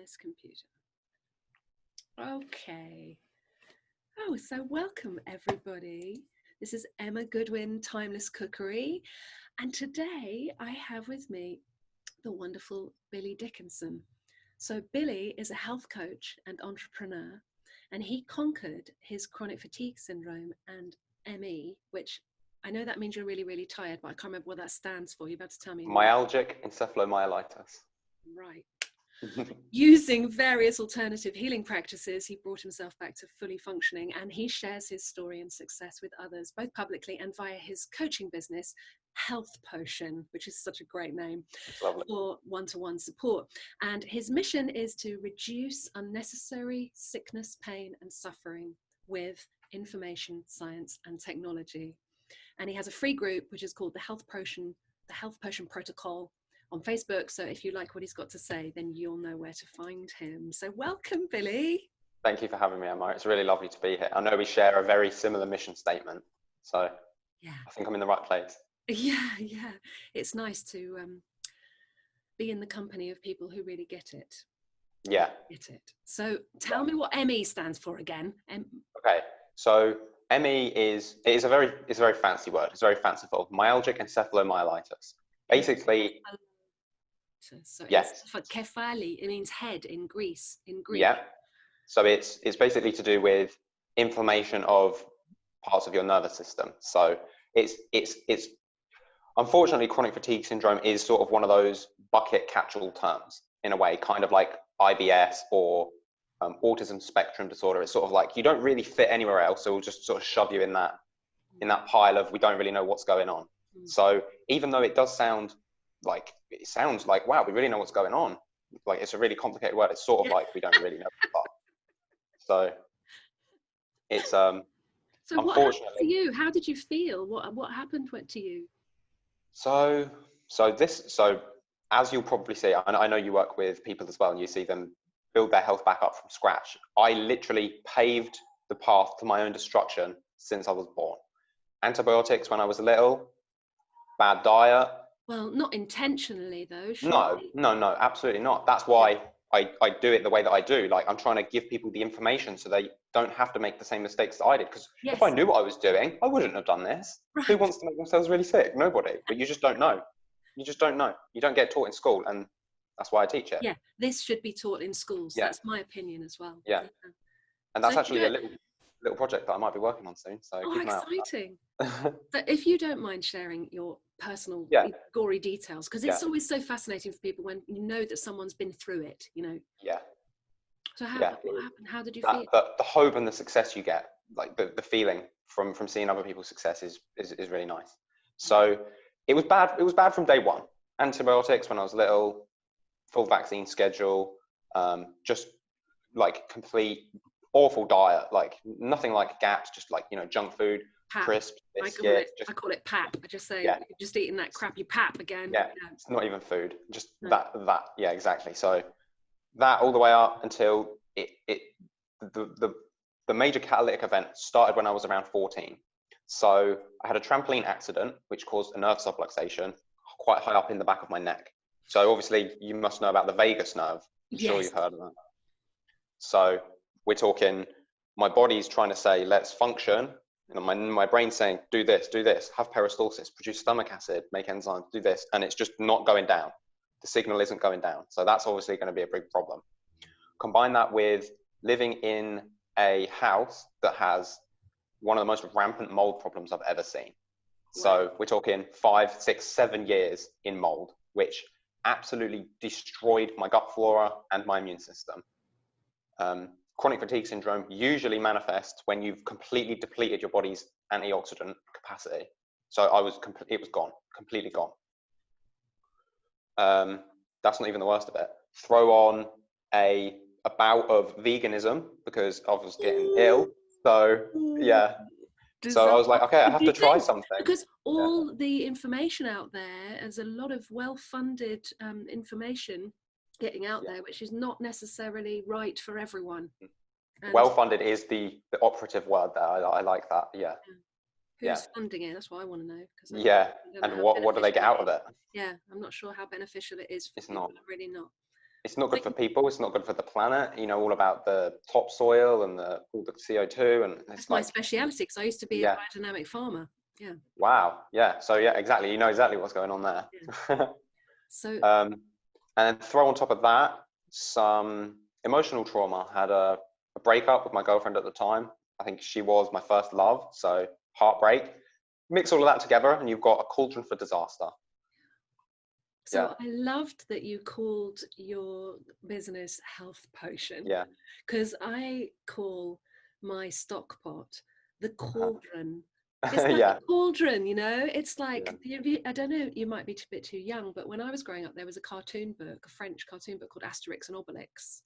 this computer. Okay. Oh, so welcome everybody. This is Emma Goodwin, Timeless Cookery. And today I have with me the wonderful Billy Dickinson. So Billy is a health coach and entrepreneur, and he conquered his chronic fatigue syndrome and ME, which I know that means you're really, really tired, but I can't remember what that stands for. You're about to tell me. Myalgic encephalomyelitis. Right. Using various alternative healing practices, he brought himself back to fully functioning, and he shares his story and success with others, both publicly and via his coaching business, Health Potion, which is such a great name, for one-to-one support. And his mission is to reduce unnecessary sickness, pain, and suffering with information, science, and technology. And he has a free group, which is called the Health Potion Protocol, on Facebook. So if you like what he's got to say, then you'll know where to find him. So welcome, Billy. Thank you for having me, Emma. It's really lovely to be here. I know we share a very similar mission statement, so yeah, I think I'm in the right place. Yeah. It's nice to be in the company of people who really get it. Yeah. Get it. So tell me what ME stands for again. Okay. So ME is a very fancy word. It's very fanciful. Myalgic encephalomyelitis. Basically. So yes. For kefali, it means head in Greek. Yeah. So it's basically to do with inflammation of parts of your nervous system. So it's unfortunately, chronic fatigue syndrome is sort of one of those bucket catch-all terms in a way, kind of like IBS or autism spectrum disorder. It's sort of like you don't really fit anywhere else, so we'll just sort of shove you in that pile of we don't really know what's going on. So even though it sounds like wow, we really know what's going on, like it's a really complicated word. It's sort of like we don't really know what. So it's so what happened to you? How did you feel? What happened to you? So as you'll probably see, I know you work with people as well, and you see them build their health back up from scratch. I literally paved the path to my own destruction since I was born. Antibiotics when I was little, bad diet. Well, not intentionally though. No, absolutely not. That's why I do it the way that I do. Like, I'm trying to give people the information so they don't have to make the same mistakes that I did. Because if I knew what I was doing, I wouldn't have done this. Right. Who wants to make themselves really sick? Nobody. But you just don't know. You just don't know. You don't get taught in school, and that's why I teach it. Yeah, this should be taught in schools. Yeah. That's my opinion as well. Yeah. And that's actually a little project that I might be working on soon. So keep an eye out. Exciting. But if you don't mind sharing your personal gory details, because it's always so fascinating for people when you know that someone's been through it, you know. Yeah. So what happened? How did you feel? The hope and the success you get, like the feeling from seeing other people's success is really nice. So it was bad from day one. Antibiotics when I was little, full vaccine schedule, just like complete awful diet, like nothing like gaps, just like, you know, junk food, crisps, biscuits. I call it pap. I just say, you're just eating that crappy pap again. Yeah, it's not even food, just that. Yeah, exactly. So that all the way up until the major catalytic event started when I was around 14. So I had a trampoline accident, which caused a nerve subluxation quite high up in the back of my neck. So obviously you must know about the vagus nerve. I'm sure you've heard of that. So we're talking, my body's trying to say, let's function. And my brain's saying, do this, have peristalsis, produce stomach acid, make enzymes, do this. And it's just not going down. The signal isn't going down. So that's obviously going to be a big problem. Combine that with living in a house that has one of the most rampant mold problems I've ever seen. So we're talking 5, 6, 7 years in mold, which absolutely destroyed my gut flora and my immune system. Chronic fatigue syndrome usually manifests when you've completely depleted your body's antioxidant capacity. So it was gone, completely gone. That's not even the worst of it. Throw on a bout of veganism because I was getting ill. So yeah. So I was like, okay, I have to try something. Because all the information out there, there's a lot of well-funded information getting out there, which is not necessarily right for everyone. Well-funded is the operative word there. I like that. Yeah. Who's funding it? That's what I want to know. And what do they get out of it? Yeah, I'm not sure how beneficial it is. It's not. Really not. It's not good for people. It's not good for the planet. You know, all about the topsoil and all the CO2, and That's it's my like, speciality, because I used to be a yeah, biodynamic farmer. Yeah. wow, yeah. So yeah, exactly. You know exactly what's going on there. Yeah. So And then throw on top of that some emotional trauma. I had a breakup with my girlfriend at the time. I think she was my first love, so heartbreak. Mix all of that together, and you've got a cauldron for disaster. So Yeah, I loved that you called your business Health Potion, yeah, because I call my stock pot the uh-huh. cauldron. It's like Yeah, a cauldron, you know? It's yeah, like, I don't know, you might be a bit too young, but when I was growing up, there was a cartoon book, a French cartoon book called Asterix and Obelix.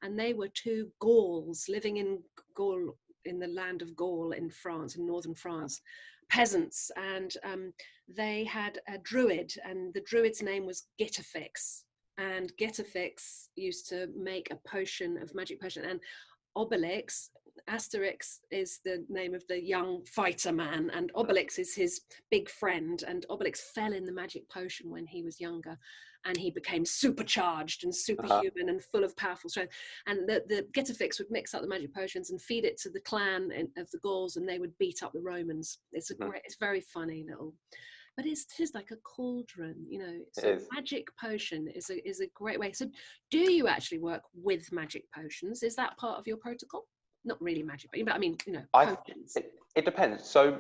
And they were two Gauls living in Gaul, in the land of Gaul in France, in northern France, peasants. And they had a druid, and the druid's name was Gitafix. And Gitafix used to make a potion, of magic potion. And Obelix, Asterix is the name of the young fighter man, and Obelix is his big friend. And Obelix fell in the magic potion when he was younger, and he became supercharged and superhuman and full of powerful strength. And the Getafix would mix up the magic potions and feed it to the clan of the Gauls, and they would beat up the Romans. It's a great, it's very funny little. But it's just like a cauldron, you know. So magic potion is a great way. So do you actually work with magic potions? Is that part of your protocol? Not really magic, but I mean, you know, potions. It depends. So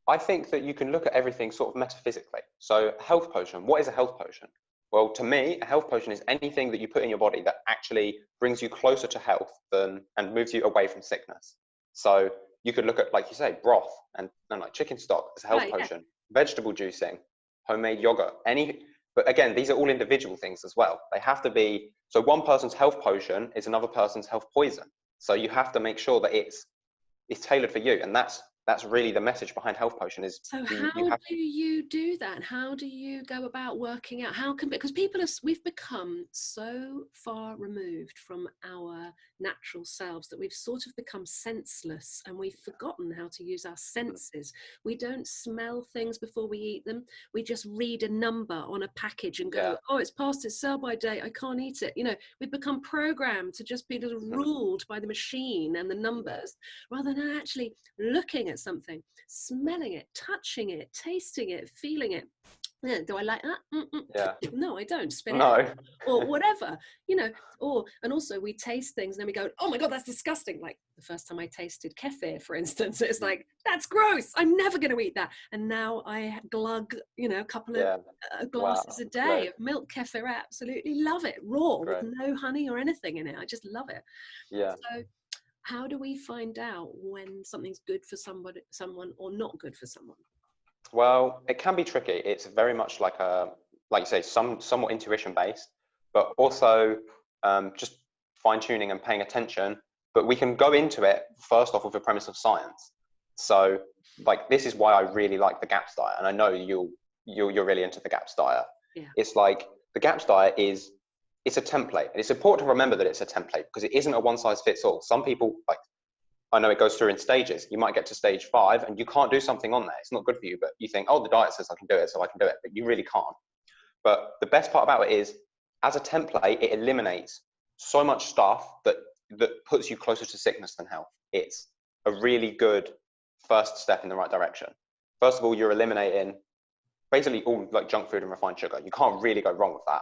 I think that you can look at everything sort of metaphysically. So health potion, what is a health potion? Well, to me, a health potion is anything that you put in your body that actually brings you closer to health and moves you away from sickness. So you could look at, like you say, broth and like chicken stock as a health potion, vegetable juicing, homemade yogurt, but again, these are all individual things as well. They have to be, so one person's health potion is another person's health poison. So you have to make sure that it's tailored for you, and that's really the message behind health potion. Is so how do you do that? How do you go about working out how can, because we've become so far removed from our natural selves that we've sort of become senseless, and we've forgotten how to use our senses. We don't smell things before we eat them. We just read a number on a package and go, oh, it's past its sell by date, I can't eat it. You know, we've become programmed to just be ruled by the machine and the numbers, rather than actually looking at something, smelling it, touching it, tasting it, feeling it. Yeah, do I like that? No, I don't. Spit it out. Or whatever, you know. And also we taste things and then we go, oh my god, that's disgusting. Like the first time I tasted kefir, for instance, it's like, that's gross, I'm never going to eat that. And now I glug, you know, a couple of glasses a day of milk kefir. I absolutely love it, raw, with no honey or anything in it. I just love it. So how do we find out when something's good for someone or not good for someone? Well, it can be tricky. It's very much like you say, somewhat intuition based, but also just fine tuning and paying attention. But we can go into it first off with a premise of science. So, like, this is why I really like the GAPS diet, and I know you're really into the GAPS diet. Yeah. It's like the GAPS diet it's a template, and it's important to remember that it's a template because it isn't a one size fits all. Some people, like, I know it goes through in stages. You might get to stage 5 and you can't do something on there. It's not good for you, but you think, oh, the diet says I can do it, so I can do it, but you really can't. But the best part about it is, as a template, it eliminates so much stuff that puts you closer to sickness than health. It's a really good first step in the right direction. First of all, you're eliminating basically all like junk food and refined sugar. You can't really go wrong with that.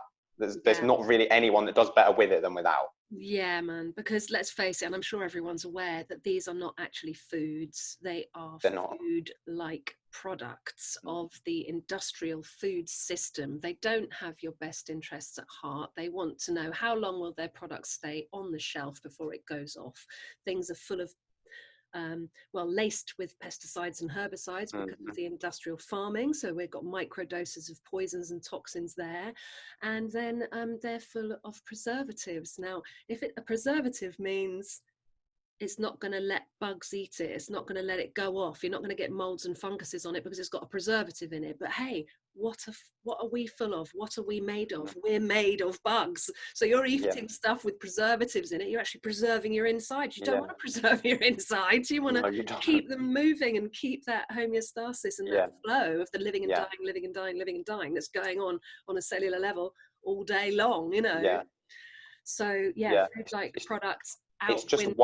There's not really anyone that does better with it than without. Yeah, man, because let's face it, and I'm sure everyone's aware that these are not actually foods. They're food-like products of the industrial food system. They don't have your best interests at heart. They want to know how long will their products stay on the shelf before it goes off. Things are full of laced with pesticides and herbicides because of the industrial farming. So we've got micro doses of poisons and toxins there. And then they're full of preservatives. Now, if a preservative means it's not going to let bugs eat it, it's not going to let it go off, you're not going to get molds and funguses on it because it's got a preservative in it. But hey, what are we full of? What are we made of? We're made of bugs. So you're eating stuff with preservatives in it, you're actually preserving your insides. You don't want to preserve your insides. You want to keep them moving and keep that homeostasis and that flow of the living and dying, living and dying, living and dying that's going on a cellular level all day long, you know. So yeah, Yeah. food-like products out It's just window.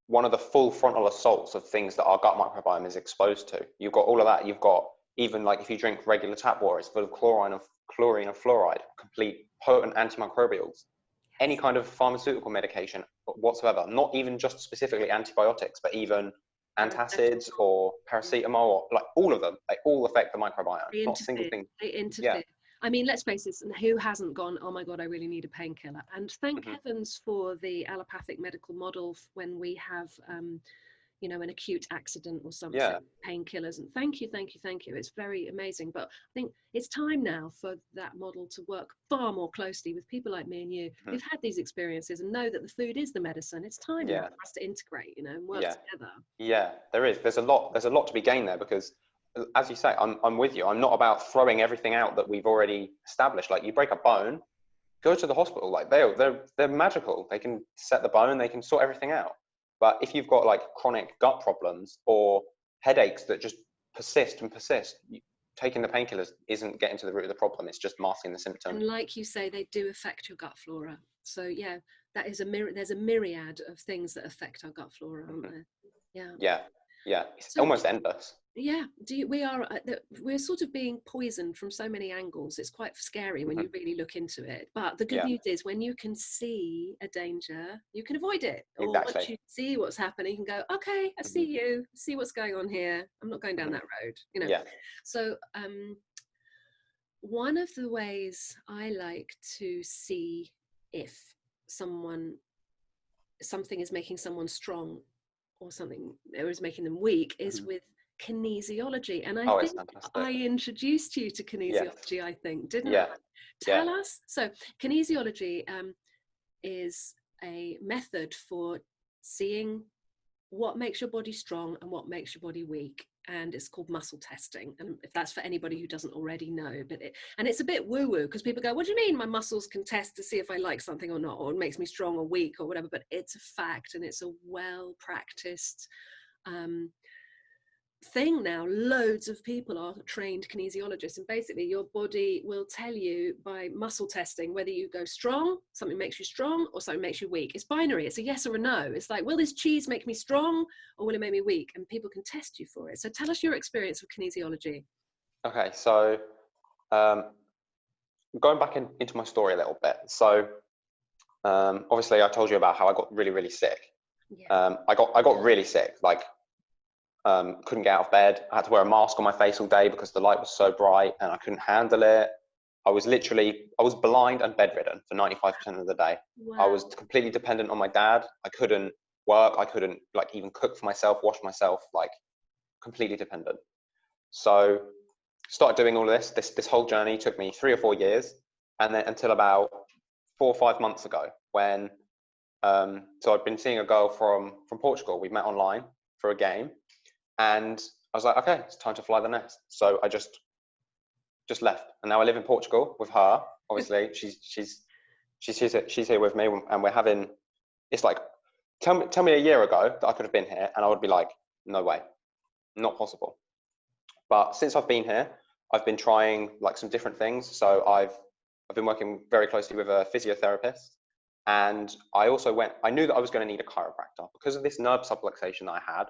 one of the full frontal assaults of things that our gut microbiome is exposed to. You've got all of that. You've got, even like if you drink regular tap water, it's full of chlorine and fluoride, complete potent antimicrobials. Any kind of pharmaceutical medication whatsoever, not even just specifically antibiotics, but even antacids or paracetamol, or like all of them, they all affect the microbiome. Not a single thing. They interfere. Yeah. I mean, let's face it, who hasn't gone, oh my God, I really need a painkiller? And thank heavens for the allopathic medical model when we have, you know, an acute accident or something, painkillers. And thank you. It's very amazing. But I think it's time now for that model to work far more closely with people like me and you. We've had these experiences and know that the food is the medicine. It's time now for us to integrate, you know, and work together. Yeah, there is. There's a lot to be gained there, because as you say, I'm with you. I'm not about throwing everything out that we've already established. Like, you break a bone, go to the hospital. Like, they're magical. They can set the bone, they can sort everything out. But if you've got like chronic gut problems or headaches that just persist and persist, taking the painkillers isn't getting to the root of the problem. It's just masking the symptom. And like you say, they do affect your gut flora. So yeah, that is there's a myriad of things that affect our gut flora, aren't there? Yeah. It's so, almost endless. Yeah, we're sort of being poisoned from so many angles. It's quite scary when you really look into it. But the good news is, when you can see a danger, you can avoid it. Or once you see what's happening, you can go, okay, I see you, see what's going on here. I'm not going down that road, you know. So one of the ways I like to see if something is making someone strong or something, or is making them weak, is with kinesiology. And I think I introduced you to kinesiology, I think, didn't I? Tell us. So kinesiology is a method for seeing what makes your body strong and what makes your body weak. And it's called muscle testing. And if that's for anybody who doesn't already know, and it's a bit woo-woo, because people go, what do you mean my muscles can test to see if I like something or not, or it makes me strong or weak or whatever? But it's a fact, and it's a well-practiced thing now. Loads of people are trained kinesiologists, and basically your body will tell you by muscle testing whether you go strong, something makes you strong, or something makes you weak. It's binary. It's a yes or a no. It's like, will this cheese make me strong, or will it make me weak? And people can test you for it. So tell us your experience with kinesiology. Okay, so going back into my story a little bit. So obviously I told you about how I got really sick. I got really sick, like couldn't get out of bed. I had to wear a mask on my face all day because the light was so bright and I couldn't handle it. I was blind and bedridden for 95% of the day. I was completely dependent on my dad. I couldn't work. I couldn't like even cook for myself, wash myself, like completely dependent. So started doing all of this whole journey took me 3 or 4 years, and then until about 4 or 5 months ago, when so I'd been seeing a girl from Portugal. We met online for a game, and I was like, okay, it's time to fly the nest. So I just left, and now I live in Portugal with her. Obviously, she's here with me, and we're having. It's like, tell me a year ago that I could have been here, and I would be like, no way, not possible. But since I've been here, I've been trying like some different things. So I've been working very closely with a physiotherapist, and I knew that I was going to need a chiropractor because of this nerve subluxation that I had.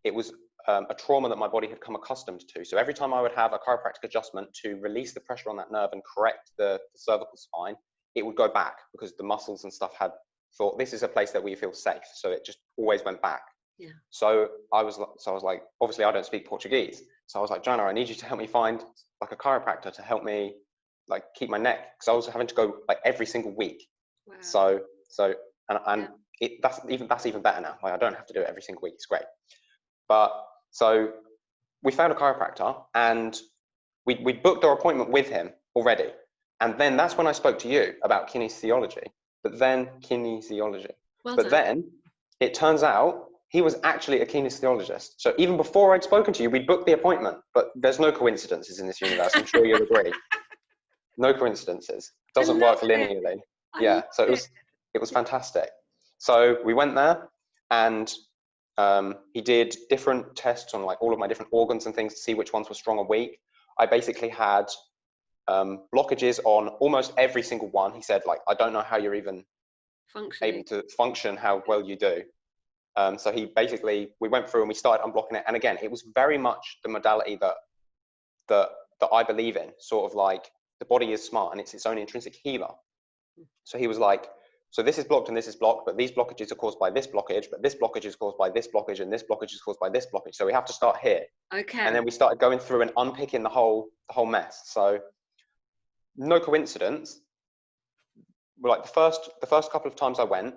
It was a trauma that my body had come accustomed to. So every time I would have a chiropractic adjustment to release the pressure on that nerve and correct the cervical spine, it would go back because the muscles and stuff had thought, this is a place that we feel safe. So it just always went back. Yeah. So I was like, obviously I don't speak Portuguese. So I was like, Joanna, I need you to help me find like a chiropractor to help me like keep my neck, because I was having to go like every single week. Wow. So that's even better now. Like I don't have to do it every single week. It's great. But so we found a chiropractor, and we booked our appointment with him already. And then that's when I spoke to you about kinesiology. But then it turns out he was actually a kinesiologist. So even before I'd spoken to you, we'd booked the appointment. But there's no coincidences in this universe. I'm sure you'll agree. No coincidences. It doesn't work linearly. So it was fantastic. So we went there, and he did different tests on like all of my different organs and things to see which ones were strong or weak. I basically had blockages on almost every single one. He said, like, I don't know how you're even able to function how well you do. So we went through and we started unblocking it. And again, it was very much the modality that I believe in, sort of like the body is smart and it's its own intrinsic healer. So he was like, so this is blocked and this is blocked, but these blockages are caused by this blockage, but this blockage is caused by this blockage, and this blockage is caused by this blockage. So we have to start here. Okay. And then we started going through and unpicking the whole mess. So no coincidence. Like the first couple of times I went,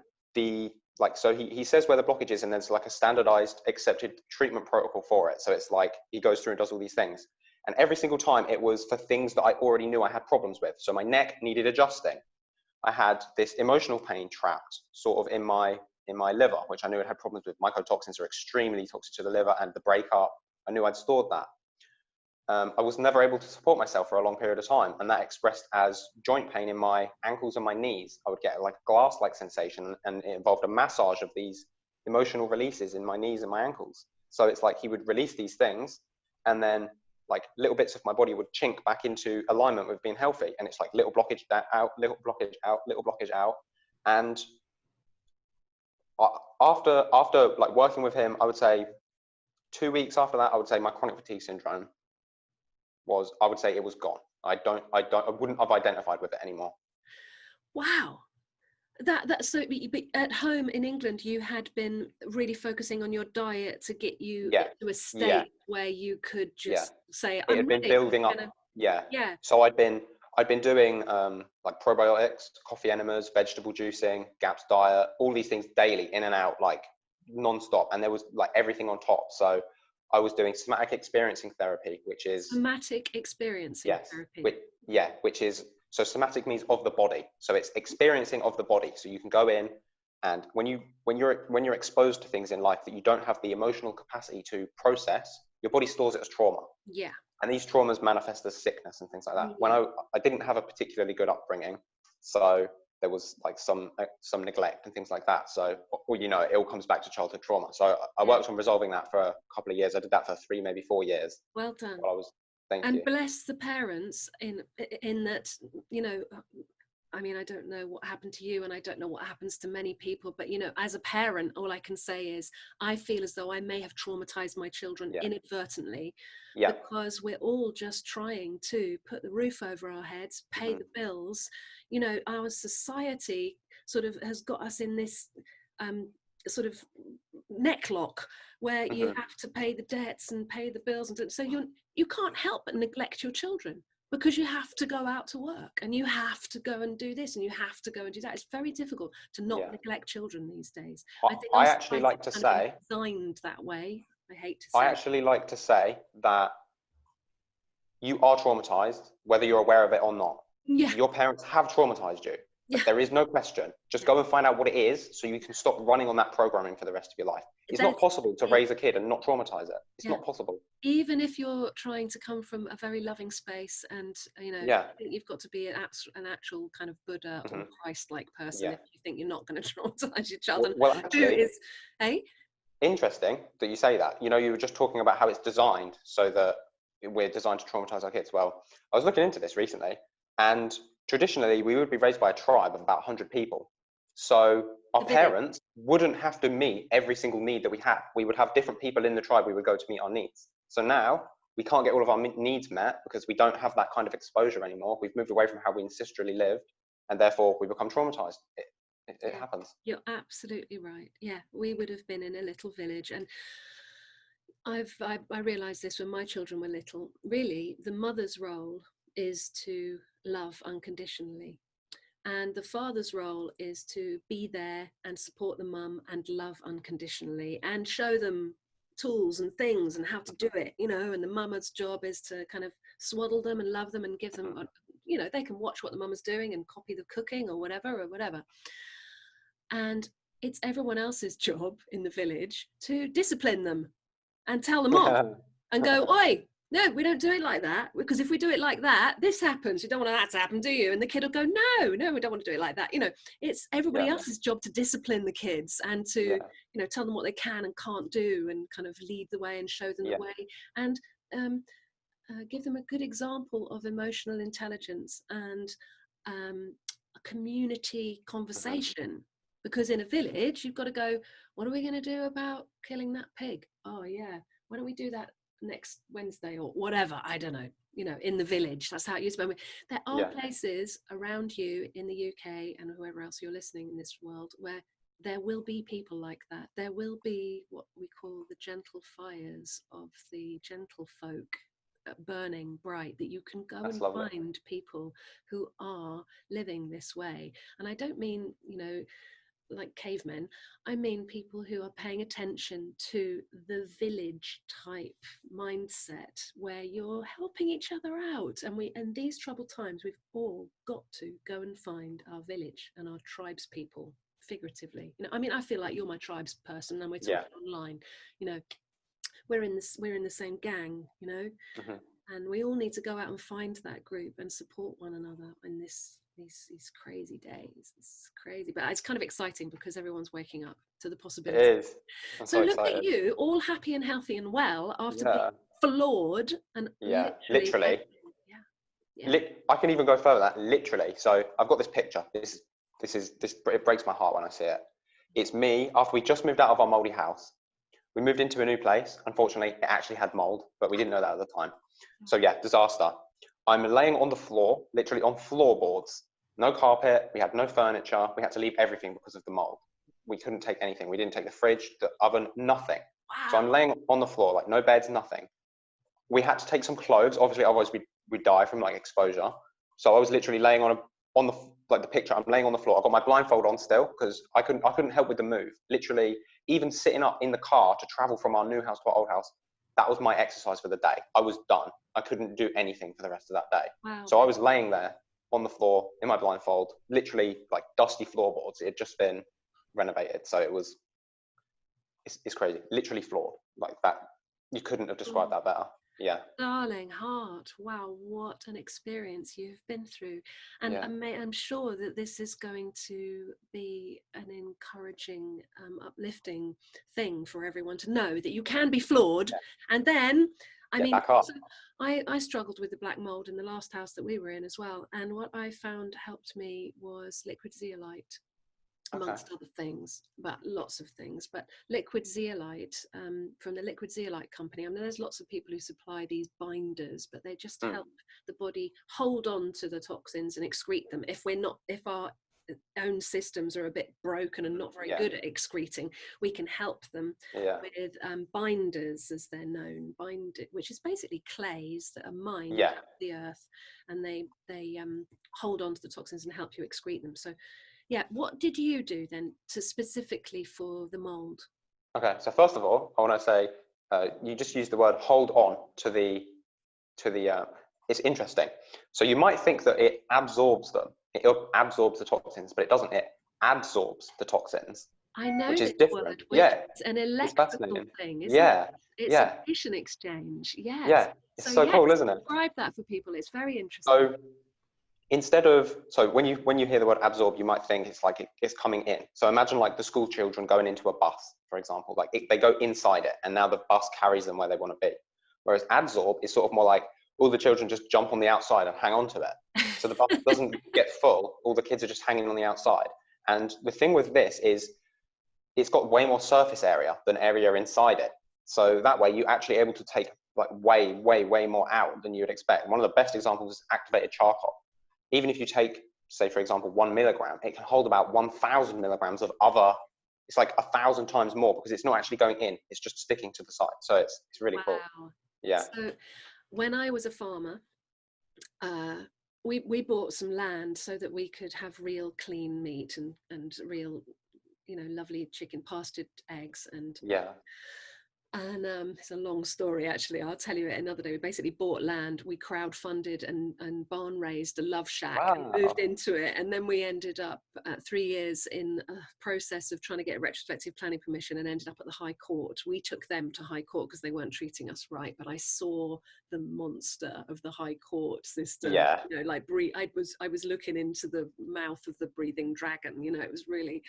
so he says where the blockage is, and there's like a standardized accepted treatment protocol for it. So it's like he goes through and does all these things. And every single time it was for things that I already knew I had problems with. So my neck needed adjusting. I had this emotional pain trapped sort of in my liver, which I knew it had problems with. Mycotoxins are extremely toxic to the liver, and the breakup, I knew I'd stored that. I was never able to support myself for a long period of time, and that expressed as joint pain in my ankles and my knees. I would get like a glass-like sensation, and it involved a massage of these emotional releases in my knees and my ankles. So it's like he would release these things, and then like little bits of my body would chink back into alignment with being healthy. And it's like little blockage out, little blockage out, little blockage out. And after like working with him, I would say 2 weeks after that, I would say my chronic fatigue syndrome I would say it was gone. I wouldn't have identified with it anymore. Wow. So at home in England, you had been really focusing on your diet to get you into a state where you could just say, it had been building up. So I'd been doing like probiotics, coffee enemas, vegetable juicing, GAPS diet, all these things daily, in and out, like non-stop. And there was like everything on top. So I was doing somatic experiencing therapy, which is somatic experiencing therapy. Which is, so somatic means of the body. So it's experiencing of the body. So you can go in, and when you're exposed to things in life that you don't have the emotional capacity to process, your body stores it as trauma. Yeah. And these traumas manifest as sickness and things like that. When I didn't have a particularly good upbringing, so there was like some neglect and things like that. So, well, you know, it all comes back to childhood trauma. So I worked on resolving that for a couple of years. I did that for 3, maybe 4 years. Well done. Thank you. And bless the parents in that, you know, I mean, I don't know what happened to you, and I don't know what happens to many people, but, you know, as a parent, all I can say is I feel as though I may have traumatized my children inadvertently, because we're all just trying to put the roof over our heads, pay the bills. You know, our society sort of has got us in this sort of necklock where you have to pay the debts and pay the bills, and so you can't help but neglect your children, because you have to go out to work, and you have to go and do this, and you have to go and do that. It's very difficult to not neglect children these days. I think I actually like to say, designed that way. I hate to say. I actually like to say that you are traumatized, whether you're aware of it or not. Yeah. Your parents have traumatized you. But there is no question. Just go and find out what it is, so you can stop running on that programming for the rest of your life. It's not possible to raise a kid and not traumatize it. It's not possible. Even if you're trying to come from a very loving space, and, you know, I think you've got to be an actual kind of Buddha or Christ-like person if you think you're not going to traumatize your child. Well, actually, interesting that you say that. You know, you were just talking about how it's designed so that we're designed to traumatize our kids. Well, I was looking into this recently, and traditionally we would be raised by a tribe of about 100 people. So our parents wouldn't have to meet every single need that we have. We would have different people in the tribe we would go to meet our needs. So now we can't get all of our needs met because we don't have that kind of exposure anymore. We've moved away from how we ancestrally lived, and therefore we become traumatized. It happens. You're absolutely right. Yeah, we would have been in a little village, and I realized this when my children were little. Really, the mother's role is to love unconditionally, and the father's role is to be there and support the mum and love unconditionally and show them tools and things and how to do it, you know. And the mama's job is to kind of swaddle them and love them and give them, you know, they can watch what the mama's doing and copy the cooking or whatever. And it's everyone else's job in the village to discipline them and tell them off and go, oi, no, we don't do it like that, because if we do it like that, this happens. You don't want that to happen, do you? And the kid will go, no, we don't want to do it like that. You know, it's everybody else's job to discipline the kids and to, you know, tell them what they can and can't do, and kind of lead the way and show them the way. And give them a good example of emotional intelligence and a community conversation. Because in a village, you've got to go, what are we going to do about killing that pig? Oh, yeah. Why don't we do that next Wednesday or whatever? I don't know. You know, in the village, that's how it used to be. There are places around you in the UK and whoever else you're listening in this world where there will be people like that. There will be what we call the gentle fires of the gentle folk burning bright, that you can go That's and lovely. find people who are living this way. And I don't mean, you know, like cavemen. I mean people who are paying attention to the village type mindset where you're helping each other out. And in these troubled times, we've all got to go and find our village and our tribes people, figuratively. You know, I mean, I feel like you're my tribes person and we're talking online, you know, we're in the same gang, you know, and we all need to go out and find that group and support one another in these crazy days. It's crazy, but it's kind of exciting because everyone's waking up to the possibility. It is. I'm so so look excited. at you, all happy and healthy and well after being floored and literally. Yeah. I can even go further than that. Literally. So I've got this picture. This it breaks my heart when I see it. It's me after we just moved out of our moldy house. We moved into a new place. Unfortunately, it actually had mold, but we didn't know that at the time. So yeah, disaster. I'm laying on the floor, literally on floorboards. No carpet. We had no furniture. We had to leave everything because of the mold. We couldn't take anything. We didn't take the fridge, the oven, nothing. Wow. So I'm laying on the floor, like no beds, nothing. We had to take some clothes. Obviously, otherwise we'd die from like exposure. So I was literally laying on the like the picture. I'm laying on the floor. I got my blindfold on still because I couldn't help with the move. Literally, even sitting up in the car to travel from our new house to our old house, that was my exercise for the day. I was done. I couldn't do anything for the rest of that day. Wow. So I was laying there on the floor in my blindfold, literally like dusty floorboards. It had just been renovated, so it's crazy. Literally floored like that. You couldn't have described that better. Yeah. Darling heart, wow, what an experience you've been through. And I'm sure that this is going to be an encouraging, uplifting thing for everyone to know that you can be floored. And then, I mean, so I struggled with the black mold in the last house that we were in as well. And what I found helped me was liquid zeolite, amongst other things, but lots of things. But liquid zeolite, from the liquid zeolite company, I mean, there's lots of people who supply these binders, but they just help the body hold on to the toxins and excrete them. If our own systems are a bit broken and not very good at excreting, we can help them with binders, as they're known, which is basically clays that are mined out of the earth, and they hold on to the toxins and help you excrete them. So yeah, what did you do then to specifically for the mold? Okay, so first of all, I want to say you just used the word hold on to the it's interesting. So you might think that it absorbs them. It absorbs the toxins, but it doesn't. It adsorbs the toxins. I know which is this different. word, which is an electrical thing, isn't it? It's a patient exchange. Yes. Yeah, it's so cool, isn't it? Describe that for people. It's very interesting. So when you hear the word absorb, you might think it's like it's coming in. So imagine like the school children going into a bus, for example, like they go inside it and now the bus carries them where they want to be. Whereas adsorb is sort of more like all the children just jump on the outside and hang on to it. So the bus doesn't get full. All the kids are just hanging on the outside. And the thing with this is it's got way more surface area than area inside it. So that way you're actually able to take like way more out than you would expect. One of the best examples is activated charcoal. Even if you take, say, for example, 1 milligram, it can hold about 1,000 milligrams of other, it's like 1,000 times more because it's not actually going in, it's just sticking to the side. So it's really cool. Yeah. So when I was a farmer, we bought some land so that we could have real clean meat and real, lovely chicken, pastured eggs and it's a long story, actually. I'll tell you it another day. We basically bought land, we crowdfunded and barn raised a love shack and moved into it. And then we ended up 3 years in a process of trying to get retrospective planning permission and ended up at the High Court. We took them to High Court because they weren't treating us right. But I saw the monster of the High Court system. Yeah. I was looking into the mouth of the breathing dragon. It was really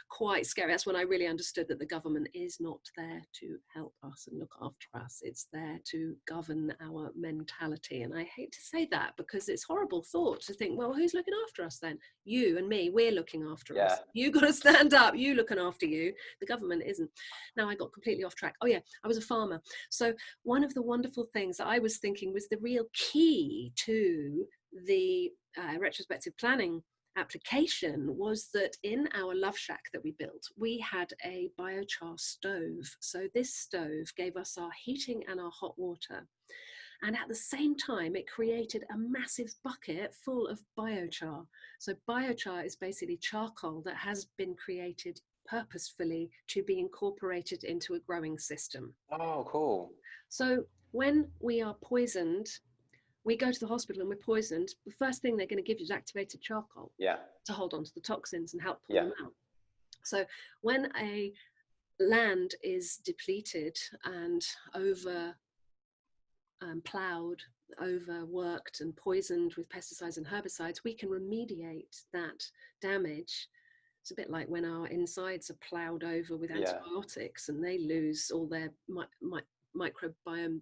quite scary. That's when I really understood that the government is not there to help us and look after us. It's there to govern our mentality. And I hate to say that because it's a horrible thought to think, well, who's looking after us then? You and me, we're looking after us. You got to stand up, you looking after you. The government isn't. Now I got completely off track. Oh yeah, I was a farmer. So one of the wonderful things that I was thinking was the real key to the retrospective planning application was that in our love shack that we built, we had a biochar stove. So this stove gave us our heating and our hot water. And at the same time, it created a massive bucket full of biochar. So biochar is basically charcoal that has been created purposefully to be incorporated into a growing system. Oh, cool. So when we are poisoned, we go to the hospital and we're poisoned, the first thing they're going to give you is activated charcoal to hold on to the toxins and help pull them out. So when a land is depleted and over ploughed, overworked and poisoned with pesticides and herbicides, we can remediate that damage. It's a bit like when our insides are ploughed over with antibiotics and they lose all their microbiome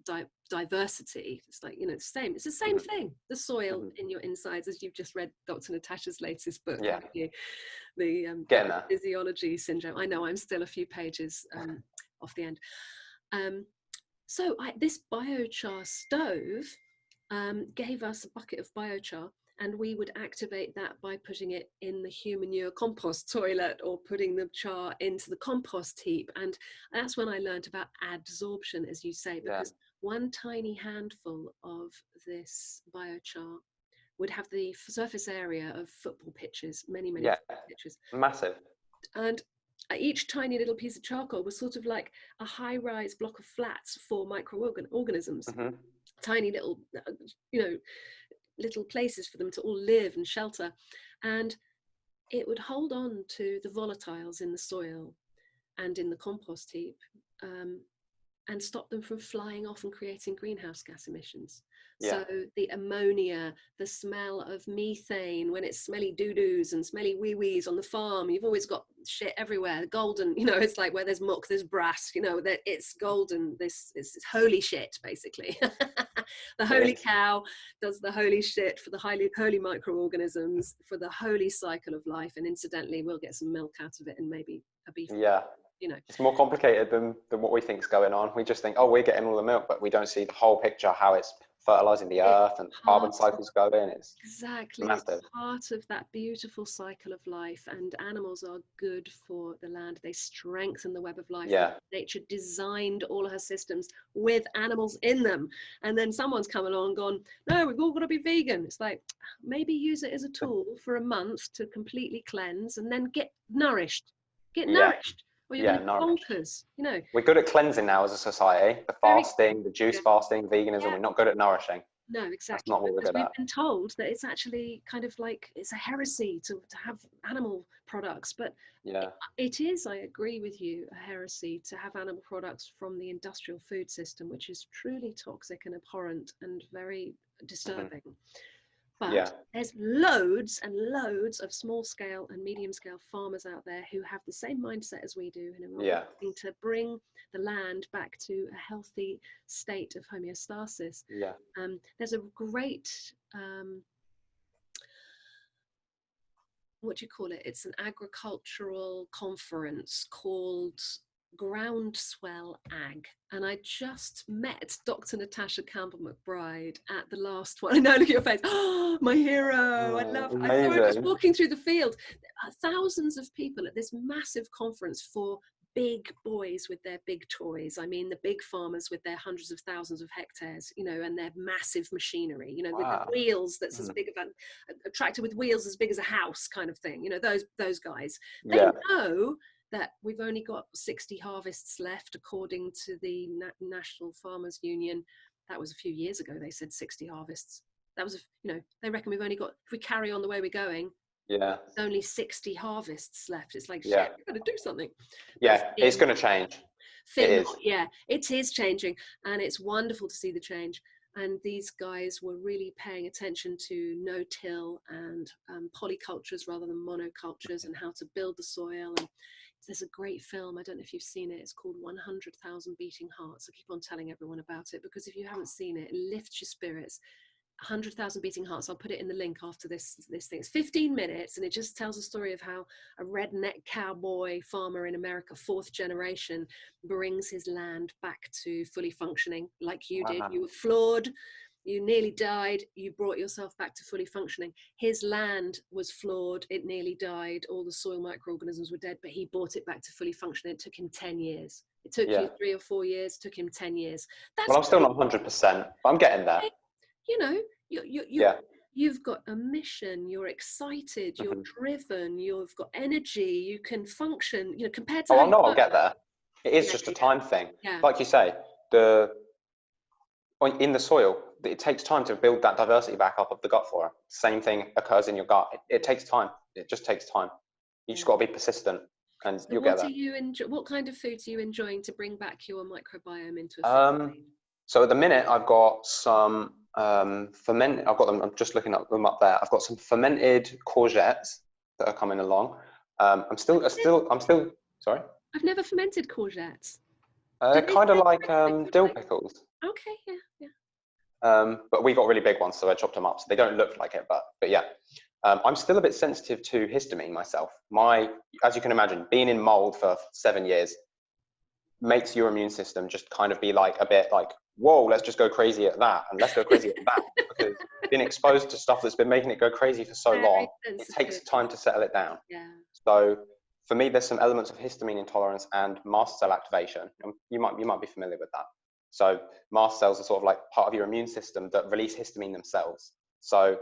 diversity. It's like, it's the same thing. The soil in your insides, as you've just read Dr. Natasha's latest book, haven't you? The Kinesiology syndrome. I know I'm still a few pages off the end. So this biochar stove gave us a bucket of biochar, and we would activate that by putting it in the human manure compost toilet or putting the char into the compost heap. And that's when I learned about adsorption, as you say, because one tiny handful of this biochar would have the surface area of football pitches, many pitches. Massive. And each tiny little piece of charcoal was sort of like a high-rise block of flats for microorganisms. Tiny little, little places for them to all live and shelter. And it would hold on to the volatiles in the soil and in the compost heap and stop them from flying off and creating greenhouse gas emissions. So the ammonia, the smell of methane, when it's smelly doo-doos and smelly wee-wees on the farm, you've always got shit everywhere, golden, it's like where there's muck, there's brass, that it's golden, this is holy shit, basically. The holy cow does the holy shit for the holy microorganisms, for the holy cycle of life, and incidentally, we'll get some milk out of it and maybe a beef. It's more complicated than what we think is going on. We just think, oh, we're getting all the milk, but we don't see the whole picture, how it's fertilizing the earth and carbon cycles going. It's massive. It's part of that beautiful cycle of life, and animals are good for the land. They strengthen the web of life. Nature designed all of her systems with animals in them, and then someone's come along and gone, no, we've all got to be vegan. It's like, maybe use it as a tool for a month to completely cleanse and then get nourished. Or you're going to bonkers, We're good at cleansing now as a society. The fasting, the juice fasting, veganism. We're not good at nourishing. No, exactly. That's not what we're good at. We've been told that it's actually kind of like it's a heresy to have animal products, but it is, I agree with you, a heresy to have animal products from the industrial food system, which is truly toxic and abhorrent and very disturbing. But there's loads and loads of small scale and medium scale farmers out there who have the same mindset as we do, and who are working to bring the land back to a healthy state of homeostasis. There's a great, what do you call it? It's an agricultural conference called Groundswell Ag, and I just met Dr. Natasha Campbell McBride at the last one. I know, look at your face. Oh, my hero. I love it. I saw her just walking through the field. Thousands of people at this massive conference for big boys with their big toys. I mean, the big farmers with their hundreds of thousands of hectares, and their massive machinery, with the wheels that's as big of a tractor with wheels as big as a house kind of thing. Those guys. They know that we've only got 60 harvests left, according to the National Farmers Union. That was a few years ago. They said 60 harvests. That was, they reckon we've only got, if we carry on the way we're going, there's only 60 harvests left. It's like, shit, we've got to do something. It's going to change. It is changing, and it's wonderful to see the change. And these guys were really paying attention to no-till and polycultures rather than monocultures, and how to build the soil. And There's a great film, I don't know if you've seen it, it's called 100,000 Beating Hearts. I keep on telling everyone about it, because if you haven't seen it, it lifts your spirits. 100,000 Beating Hearts. I'll put it in the link after this thing. It's 15 minutes, and it just tells a story of how a redneck cowboy farmer in America, 4th generation, brings his land back to fully functioning, like you did. Wow. You were flawed, you nearly died, you brought yourself back to fully functioning. His land was flawed, it nearly died, all the soil microorganisms were dead, but he brought it back to fully functioning. It took him 10 years. It took you 3 or 4 years, it took him 10 years. That's Well, I'm still not 100%, but I'm getting there. You know, Yeah. you've got a mission, you're excited, you're driven, you've got energy, you can function, you know, compared to Oh, I know I'll get there. It is just a time thing. Yeah. Like you say, in the soil, it takes time to build that diversity back up of the gut flora. Same thing occurs in your gut. It takes time. It just takes time. You just got to be persistent, and you'll get there. What kind of foods are you enjoying to bring back your microbiome into a fit? So at the minute, I've got some fermented. I've got them. I'm just looking at them up there. I've got some fermented courgettes that are coming along. I'm still. Sorry. I've never fermented courgettes. They're kind of like dill pickles. Okay, yeah. But we got really big ones, so I chopped them up. So they don't look like it, but yeah. I'm still a bit sensitive to histamine myself. As you can imagine, being in mold for 7 years makes your immune system just kind of be like a bit like, whoa, let's just go crazy at that, and let's go crazy at that, because being exposed to stuff that's been making it go crazy for so long, it takes time to settle it down. Yeah. So for me, there's some elements of histamine intolerance and mast cell activation. You might be familiar with that. So mast cells are sort of like part of your immune system that release histamine themselves. So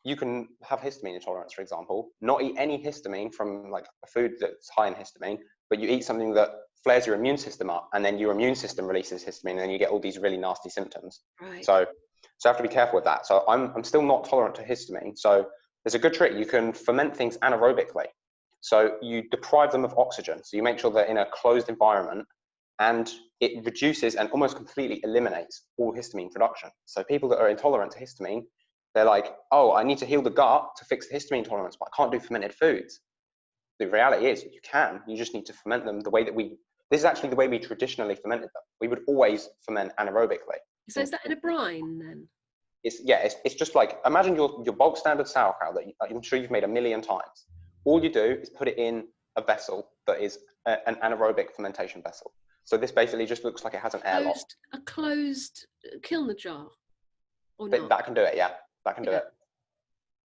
you can have histamine intolerance, for example, not eat any histamine from like a food that's high in histamine, but you eat something that flares your immune system up, and then your immune system releases histamine, and then you get all these really nasty symptoms. Right. So I have to be careful with that. So I'm still not tolerant to histamine. So there's a good trick. You can ferment things anaerobically. So you deprive them of oxygen. So you make sure they're in a closed environment, and it reduces and almost completely eliminates all histamine production. So people that are intolerant to histamine, they're like, oh, I need to heal the gut to fix the histamine tolerance, but I can't do fermented foods. The reality is you can. You just need to ferment them the way that this is actually the way we traditionally fermented them. We would always ferment anaerobically. So is that in a brine then? It's just like, imagine your bulk standard sauerkraut that I'm sure you've made 1,000,000 times. All you do is put it in a vessel that is an anaerobic fermentation vessel. So this basically just looks like it has an airlock. A closed kiln jar, or But not? that can do it, yeah. That can do it.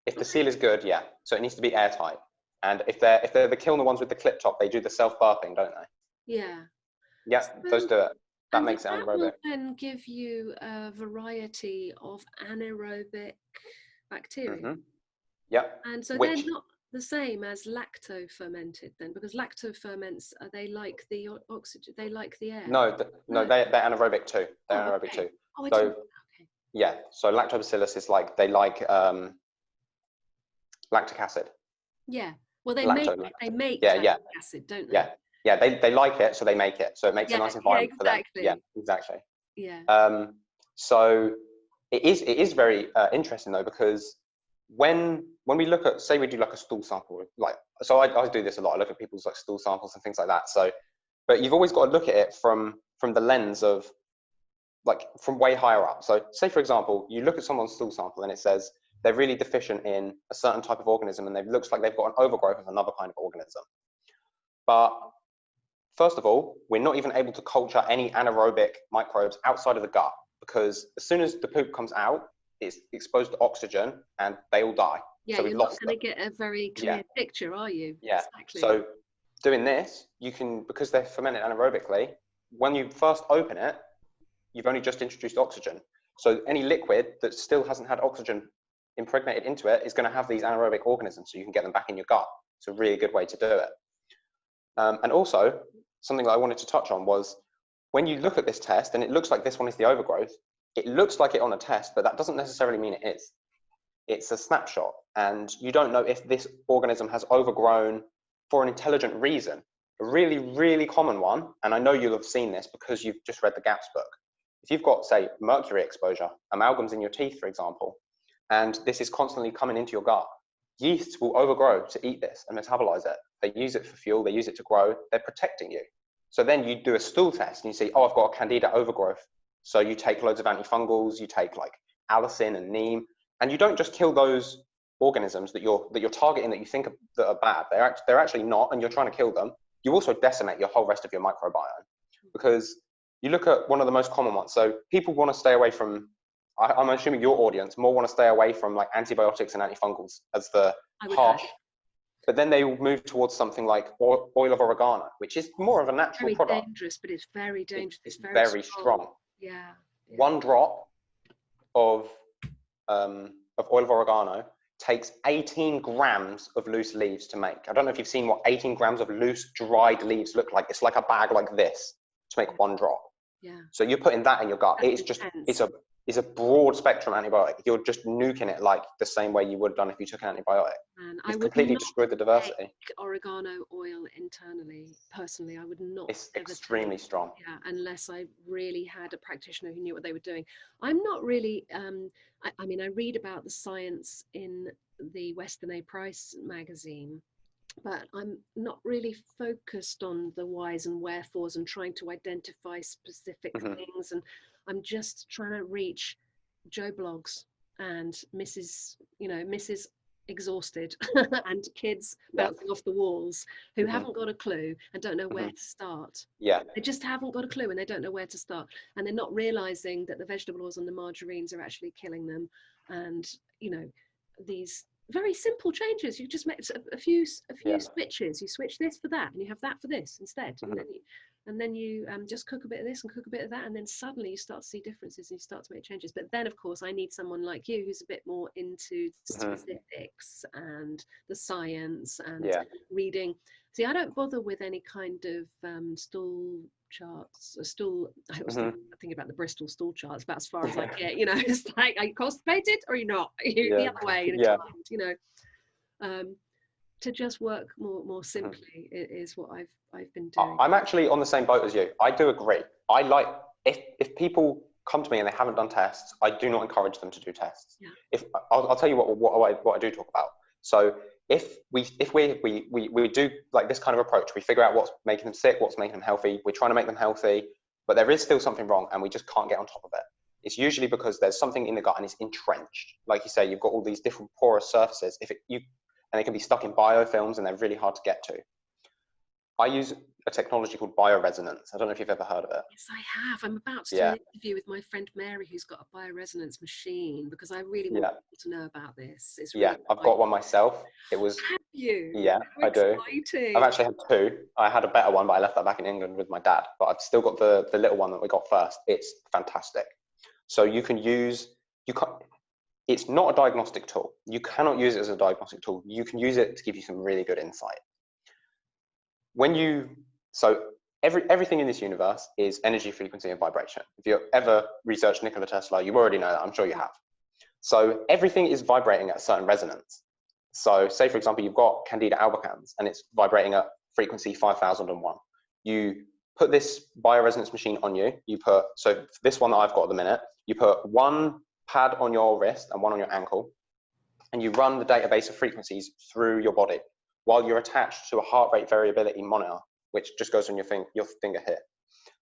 If the seal is good, yeah. So it needs to be airtight. And if they're the kiln ones with the clip top, they do the self-burping, don't they? Yeah. Yeah, So, those do it. That makes it anaerobic. That will then give you a variety of anaerobic bacteria. Mm-hmm. Yeah. And so they're not the same as lacto fermented then, because lacto ferments, they like the oxygen, they like the air. No, they're anaerobic too. They're anaerobic too. Oh, so yeah, so lactobacillus is like they like lactic acid. Yeah. Well, they make lactic acid, don't they? Yeah, they like it, so they make it. So it makes a nice environment for them. Yeah, exactly. Yeah. So it is very interesting though, because when we look at, say we do like a stool sample, like, so I do this a lot. I look at people's like stool samples and things like that. So, but you've always got to look at it from the lens of like from way higher up. So say for example, you look at someone's stool sample and it says they're really deficient in a certain type of organism, and it looks like they've got an overgrowth of another kind of organism. But first of all, we're not even able to culture any anaerobic microbes outside of the gut, because as soon as the poop comes out, it's exposed to oxygen and they all die. Yeah, so you're not going to get a very clear picture, are you? Yeah. Exactly. So doing this, you can, because they're fermented anaerobically, when you first open it, you've only just introduced oxygen. So any liquid that still hasn't had oxygen impregnated into it is going to have these anaerobic organisms, so you can get them back in your gut. It's a really good way to do it. And also, something that I wanted to touch on was, when you look at this test, and it looks like this one is the overgrowth, it looks like it on a test, but that doesn't necessarily mean it is. It's a snapshot, and you don't know if this organism has overgrown for an intelligent reason. A really, really common one, and I know you'll have seen this because you've just read the GAPS book. If you've got, say, mercury exposure, amalgams in your teeth, for example, and this is constantly coming into your gut, yeasts will overgrow to eat this and metabolize it. They use it for fuel, they use it to grow, they're protecting you. So then you do a stool test and you see, oh, I've got a candida overgrowth. So you take loads of antifungals, you take like allicin and neem, and you don't just kill those organisms that you're targeting that you think that are bad. They're actually not, and you're trying to kill them. You also decimate your whole rest of your microbiome, because you look at one of the most common ones. So people want to stay away from, I'm assuming your audience more want to stay away from like antibiotics and antifungals as the harsh, but then they will move towards something like oil of oregano, which is more of a natural product. Very dangerous, but it's very dangerous. It's very strong. Yeah. One drop of oil of oregano takes 18 grams of loose leaves to make. I don't know if you've seen what 18 grams of loose dried leaves look like. It's like a bag like this to make one drop. Yeah. So you're putting that in your gut. That's it's intense. just it's a broad spectrum antibiotic. You're just nuking it like the same way you would have done if you took an antibiotic. And it's completely destroyed the diversity. Oregano oil internally, personally, I would not. It's extremely strong. Yeah, unless I really had a practitioner who knew what they were doing. I'm not really. I mean, I read about the science in the Weston A. Price magazine, but I'm not really focused on the whys and wherefores and trying to identify specific things. And I'm just trying to reach Joe Blogs and Mrs. Exhausted and kids bouncing off the walls who haven't got a clue and don't know where to start. Yeah. They just haven't got a clue and they don't know where to start. And they're not realizing that the vegetable oils and the margarines are actually killing them. And, these very simple changes. You just make a few switches. You switch this for that and you have that for this instead. And then you just cook a bit of this and cook a bit of that, and then suddenly you start to see differences and you start to make changes. But then, of course, I need someone like you who's a bit more into the specifics and the science and reading. See, I don't bother with any kind of stool charts. I was thinking about the Bristol stool charts, about as far as I get. It's like, are you constipated or are you not? Are you the other way? To just work more simply is what I've been doing. I'm actually on the same boat as you. I do agree. I like, if people come to me and they haven't done tests, I do not encourage them to do tests. Yeah. I'll tell you what I do talk about. So if we do like this kind of approach, we figure out what's making them sick, what's making them healthy. We're trying to make them healthy, but there is still something wrong and we just can't get on top of it. It's usually because there's something in the gut and it's entrenched. Like you say, you've got all these different porous surfaces. And they can be stuck in biofilms and they're really hard to get to. I use a technology called Bioresonance. I don't know if you've ever heard of it. Yes, I have. I'm about to do an interview with my friend Mary, who's got a Bioresonance machine, because I really want people to know about this. It's really I've got one myself. Have you? Yeah, I do. I've actually had two. I had a better one, but I left that back in England with my dad. But I've still got the little one that we got first. It's fantastic. So it's not a diagnostic tool. You cannot use it as a diagnostic tool. You can use it to give you some really good insight. Everything in this universe is energy, frequency, and vibration. If you've ever researched Nikola Tesla, you already know that. I'm sure you have. So everything is vibrating at a certain resonance. So say, for example, you've got Candida albicans and it's vibrating at frequency 5001. You put this bioresonance machine on you. So this one that I've got at the minute, you put one pad on your wrist and one on your ankle, and you run the database of frequencies through your body while you're attached to a heart rate variability monitor, which just goes on your finger here.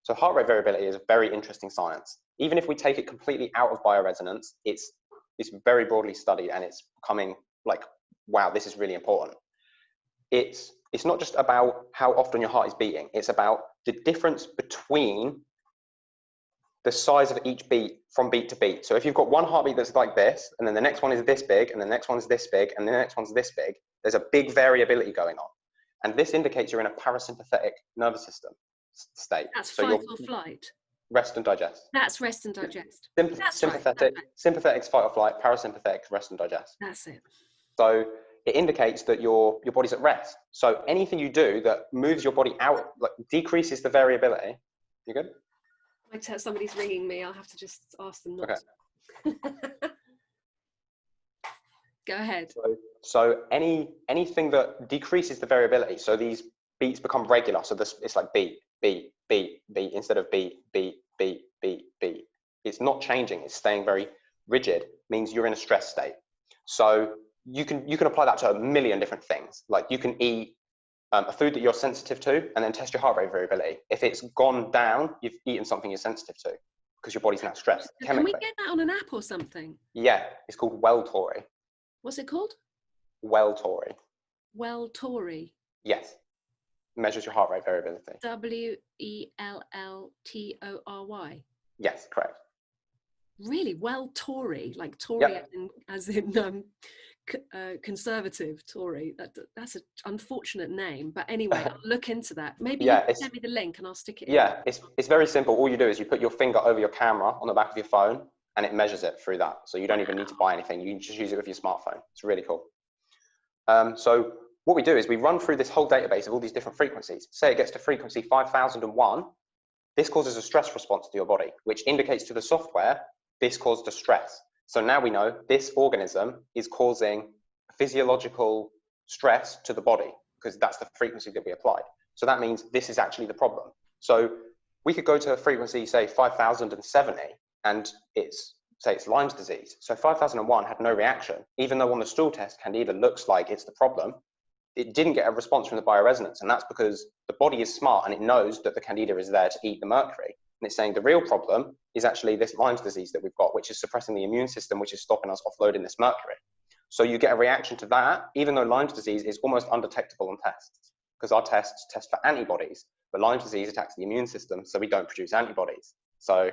So heart rate variability is a very interesting science. Even if we take it completely out of bioresonance, it's very broadly studied and it's becoming like, wow, this is really important. It's not just about how often your heart is beating. It's about the difference between the size of each beat from beat to beat. So if you've got one heartbeat that's like this, and then the next one is this big, and the next one's this big, and the next one's this big, there's a big variability going on. And this indicates you're in a parasympathetic nervous system state. That's fight or flight. Rest and digest. That's rest and digest. Sympathetic's fight or flight, parasympathetic, rest and digest. That's it. So it indicates that your body's at rest. So anything you do that moves your body out, like decreases the variability, you good? Somebody's ringing me. I'll have to just ask them not to. Go ahead. So anything that decreases the variability, so these beats become regular. So it's like beat, beat, beat, beat instead of beat, beat, beat, beat, it's not changing. It's staying very rigid. Means you're in a stress state. So you can apply that to a million different things. Like you can eat a food that you're sensitive to and then test your heart rate variability. If it's gone down, you've eaten something you're sensitive to because your body's now stressed chemically. Can we get that on an app or something? Yeah, it's called Welltory. What's it called? Welltory. Welltory. Yes. Measures your heart rate variability. Welltory. Yes, correct. Really? Welltory, like Tory, Yep. as in conservative Tory. That's an unfortunate name, but anyway, I'll look into that. Maybe you can send me the link and I'll stick it in. Yeah, it's very simple. All you do is you put your finger over your camera on the back of your phone and it measures it through that. So you don't even need to buy anything. You can just use it with your smartphone. It's really cool. So what we do is we run through this whole database of all these different frequencies. Say it gets to frequency 5001. This causes a stress response to your body, which indicates to the software this caused a stress. So now we know this organism is causing physiological stress to the body because that's the frequency that we applied. So that means this is actually the problem. So we could go to a frequency, say 5070, and say it's Lyme's disease. So 5001 had no reaction, even though on the stool test, Candida looks like it's the problem. It didn't get a response from the bioresonance, and that's because the body is smart and it knows that the Candida is there to eat the mercury. And it's saying the real problem is actually this Lyme's disease that we've got, which is suppressing the immune system, which is stopping us offloading this mercury. So you get a reaction to that, even though Lyme's disease is almost undetectable on tests, because our tests test for antibodies, but Lyme's disease attacks the immune system, so we don't produce antibodies. So,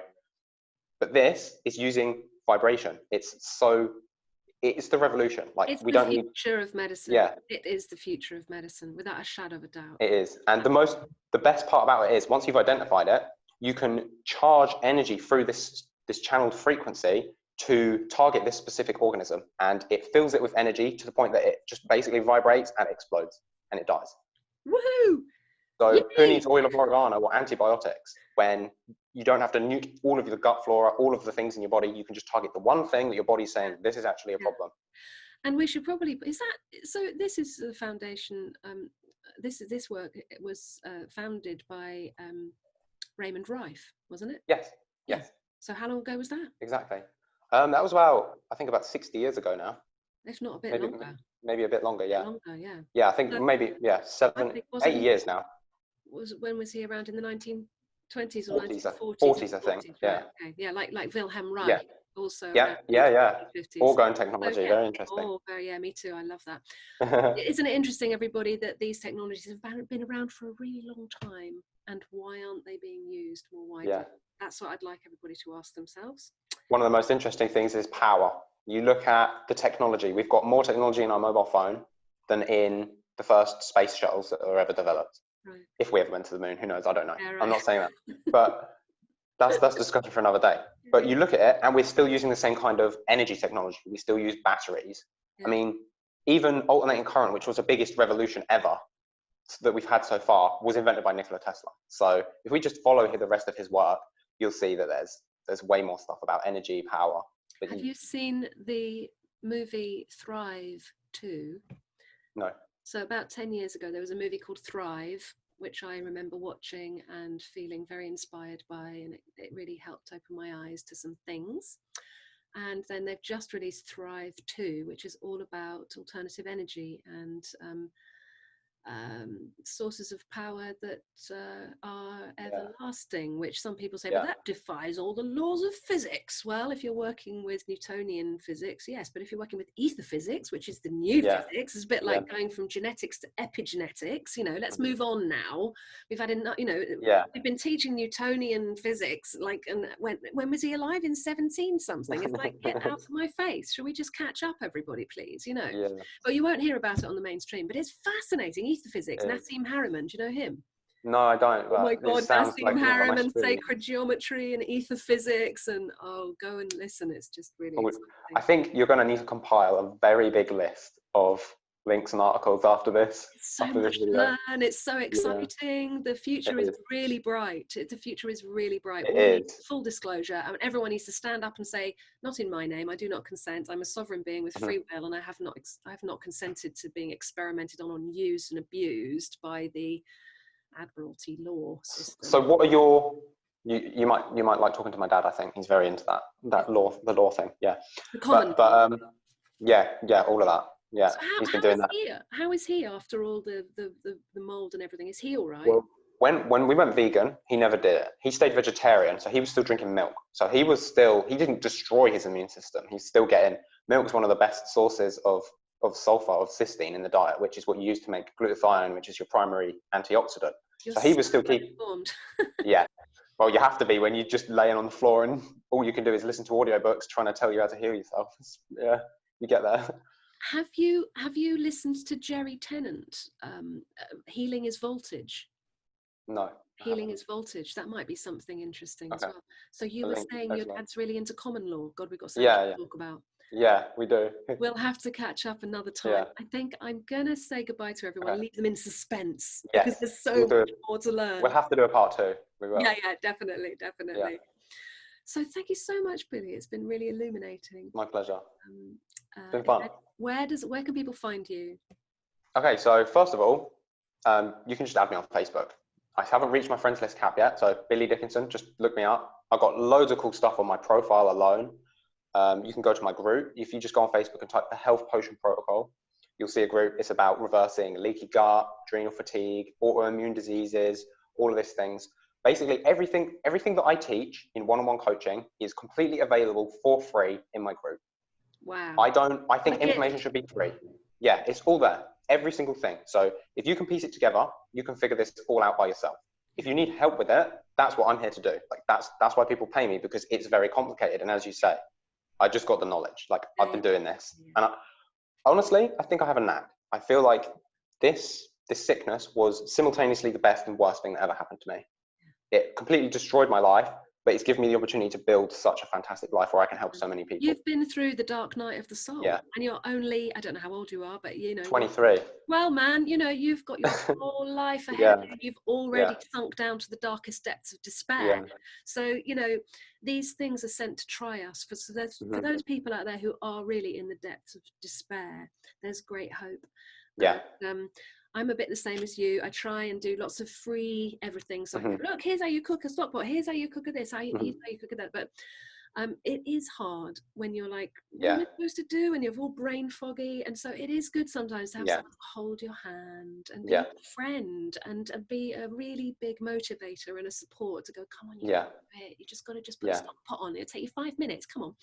but this is using vibration. It's the revolution. Like it's we the don't need. future of medicine. Yeah, it is the future of medicine, without a shadow of a doubt. it is. And the best part about it is once you've identified it, you can charge energy through this channeled frequency to target this specific organism, and it fills it with energy to the point that it just basically vibrates and explodes and it dies. Woohoo! So Yay! who needs oil of oregano or antibiotics when you don't have to nuke all of your gut flora, all of the things in your body? You can just target the one thing that your body's saying, this is actually a problem. And we should probably, this is the foundation, this work was founded by Raymond Rife, wasn't it? Yes. So how long ago was that? Exactly. That was about 60 years ago now. If not a bit longer. Maybe a bit longer, yeah. Yeah, I think maybe, 8 years now. When was he around, in the 1920s or 1940s? 40s, I think, yeah. Okay. Yeah, like Wilhelm Reich. Yeah. Also, yeah. Orgone technology, very interesting. Yeah, me too. I love that. Isn't it interesting, everybody, that these technologies have been around for a really long time, and why aren't they being used more widely? Yeah. That's what I'd like everybody to ask themselves. One of the most interesting things is power. You look at the technology. We've got more technology in our mobile phone than in the first space shuttles that were ever developed. Right. If we ever went to the moon, who knows? I don't know. Yeah, right. I'm not saying that, but that's discussion for another day. But you look at it, and we're still using the same kind of energy technology. We still use batteries. Yeah. I mean, even alternating current, which was the biggest revolution ever that we've had so far, was invented by Nikola Tesla. So if we just follow the rest of his work, you'll see that there's way more stuff about energy, power. Have you seen the movie Thrive 2? No. So about 10 years ago, there was a movie called Thrive, which I remember watching and feeling very inspired by, and it really helped open my eyes to some things. And then they've just released Thrive 2, which is all about alternative energy and sources of power that are everlasting, which some people say, but that defies all the laws of physics. Well, if you're working with Newtonian physics, yes, but if you're working with ether physics, which is the new physics, it's a bit like going from genetics to epigenetics. Let's move on now. We've had enough, we've been teaching Newtonian physics, like, and when was he alive? In 17 something. It's like, get out of my face. Shall we just catch up, everybody, please? Well, you won't hear about it on the mainstream, but it's fascinating. Ether physics, Nassim Harriman, do you know him? No, I don't. Oh my God, Nassim Harriman, sacred geometry and ether physics, and go and listen. It's just really exciting. I think you're going to need to compile a very big list of links and articles after this. So much to learn. It's so exciting. Yeah. The future is really bright. The future is really bright. Full disclosure. I mean, everyone needs to stand up and say, not in my name. I do not consent. I'm a sovereign being with free will, and I have not consented to being experimented on, used and abused by the Admiralty law system. So what are your... You might like talking to my dad. I think he's very into the law thing. Yeah. The common. But all of that. Yeah, So he's been doing that. how is he after all the mold and everything? Is he all right? Well, when we went vegan, he never did it. He stayed vegetarian, so he was still drinking milk. So he didn't destroy his immune system. He's still getting, milk's one of the best sources of sulfur, of cysteine in the diet, which is what you use to make glutathione, which is your primary antioxidant. You're so he was still informed. Yeah. Well, you have to be when you're just laying on the floor and all you can do is listen to audiobooks trying to tell you how to heal yourself. Yeah, you get there. Have you listened to Jerry Tennant? Healing is voltage. No. Healing is voltage. That might be something interesting as Okay. well. So you were saying your dad's really into common law. God, we've got so much to talk about. Yeah, we do. We'll have to catch up another time. Yeah. I think I'm gonna say goodbye to everyone. Leave them in suspense Yes. because there's so much more to learn. We'll have to do a part 2. We will. Yeah, definitely. Yeah. So thank you so much, Billy. It's been really illuminating. My pleasure. It's been fun. Where can people find you? Okay, so first of all, you can just add me on Facebook. I haven't reached my friends list cap yet, so Billy Dickinson, just look me up. I've got loads of cool stuff on my profile alone. You can go to my group. If you just go on Facebook and type the Health Potion Protocol, you'll see a group. It's about reversing leaky gut, adrenal fatigue, autoimmune diseases, all of these things. Basically, everything that I teach in one-on-one coaching is completely available for free in my group. Wow. I think information should be free. Yeah, it's all there, every single thing. So if you can piece it together, you can figure this all out by yourself. If you need help with it, that's what I'm here to do. Like that's why people pay me, because it's very complicated. And as you say, I just got the knowledge. Like I've been doing this, and honestly, I think I have a knack. I feel like this sickness was simultaneously the best and worst thing that ever happened to me. It completely destroyed my life, but it's given me the opportunity to build such a fantastic life where I can help so many people. You've been through the dark night of the soul, and you're only, I don't know how old you are, but 23. Well, man, you've got your whole life ahead of you. You've already sunk down to the darkest depths of despair. So, these things are sent to try us. For those people out there who are really in the depths of despair, there's great hope. I'm a bit the same as you. I try and do lots of free everything. So look, here's how you cook a stock pot. Here's how you cook this. Here's how you cook that. But it is hard when you're like, what am I supposed to do? And you're all brain foggy. And so it is good sometimes to have someone hold your hand and be a friend and be a really big motivator and a support to go, come on, you can do it. You just got to put a stock pot on. It'll take you 5 minutes. Come on.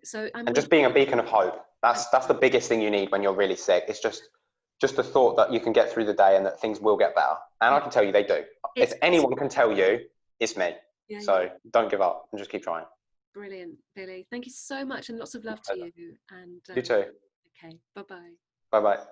So and just being a beacon of hope. That's the biggest thing you need when you're really sick. It's just the thought that you can get through the day and that things will get better. And I can tell you they do. If anyone can tell you, it's me. So don't give up and just keep trying. Brilliant, Billy. Thank you so much, and lots of love to you. And you too. Okay, bye-bye. Bye-bye.